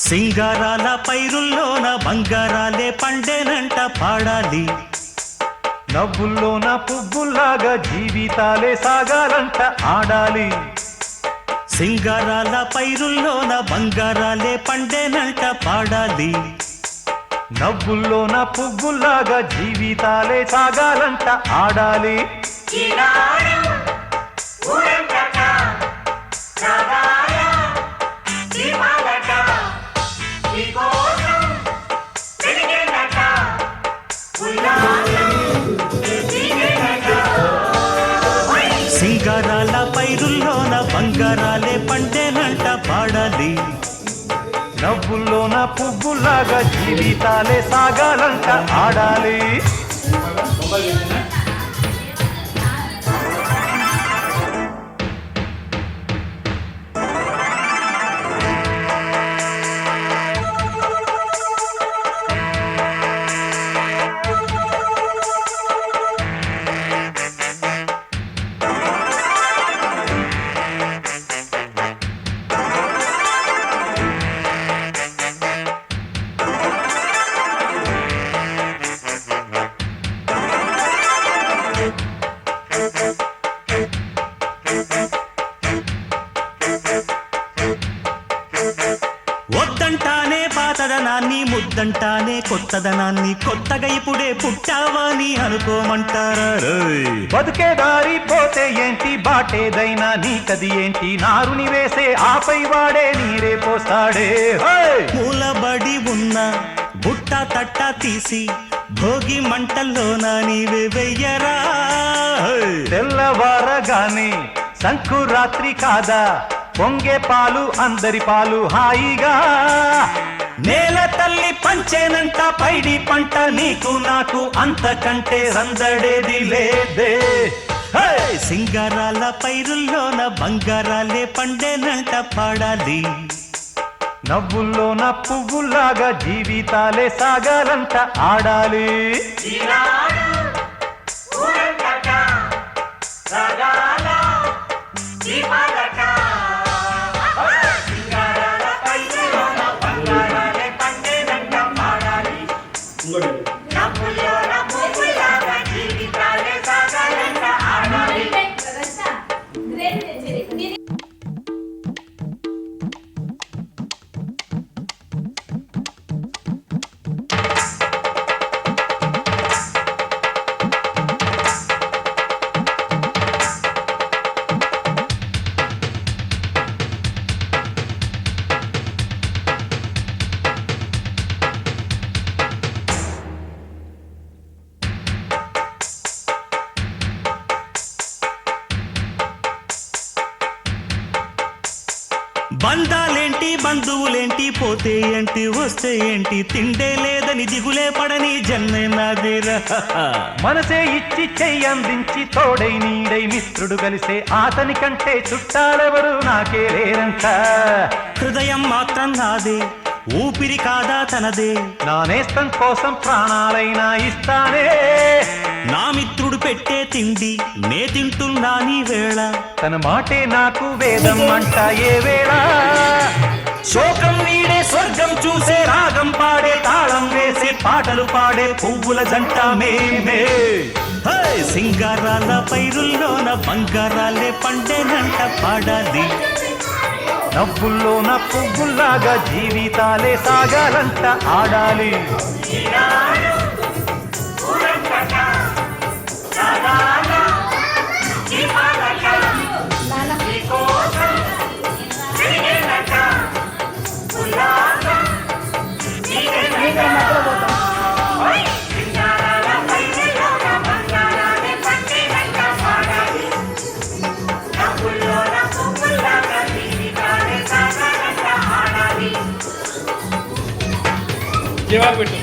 సింగారాల పైరుల్లోన బంగారాలే పండేనంట పాడాలి. నవ్వుల్లోన పువ్వుల్లాగా జీవితాలే సాగాలంట ఆడాలి. సింగారాల పైరుల్లోన బంగారాలే పండేనంట పాడాలి. నవ్వుల్లోన పువ్వుల్లాగా జీవితాలే సాగాలంట ఆడాలి. సింగారాల పైరుల్లోన బంగారాలే పండేనంట పాడాలి. నవ్వుల్లోన పువ్వుల్లాగా జీవితాలే సాగాలంట ఆడాలి. వద్దంటానే పాతదనాన్ని, ముద్దంటానే కొత్తదనాన్ని, కొత్తగా ఇప్పుడే పుట్టావని అనుకోమంటారా? బతుకే దారి పోతే ఏంటి, బాటేదైనా నీకది ఏంటి, నారుని వేసే ఆపై వాడే నీరే పోస్తాడే. మూలబడి ఉన్న బుట్ట తట్ట తీసి భోగి మంటల్లోన నీవే వెయ్యరా. తెల్లవారగానే సంకురాత్రి కాదా, పొంగే పాలు అందరి పాలు హాయిగా. నేల తల్లి పంచేనంట పైడి పంట, నీకు నాకు అంతకంటే సందడేది లేదే. సింగారాల పైరుల్లోన బంగారాలే పండేనంట పాడాలి. నవ్వుల్లోన పువ్వుల్లాగా జీవితాలే సాగాలంట ఆడాలి. బంధాలేంటి బంధువులేంటి, పోతే ఏంటి వస్తే ఏంటి, తిండే లేదని దిగులే పడని జన్మే నాదేరా. మనసే ఇచ్చి చెయ్యందించి తోడై నీడై మిత్రుడు కలిసే అతని కంటే చుట్టాలెవరు నాకే లేరంట. హృదయం మాత్రం నాదే, ఊపిరి కాదా తనదే, నా నేస్తం కోసం ప్రాణాలైనా ఇస్తానే. నా మిత్రుడు పెట్టే తిండి నే తింటున్నా నీ వేళ, తన మాటే నాకు వేదం అంట ఏ వేళ. శోకం వీడే స్వర్గం చూసే, రాగం పాడే తాళం వేసే, పాటలు పాడే పువ్వుల జంట మేమే. సింగారాల పైరుల్లోన బంగారాలే పండేనంట పాడాలి. నవ్వుల్లోన పువ్వుల్లాగా జీవితాలే సాగాలంట ఆడాలి. జవాబు పెట్టు.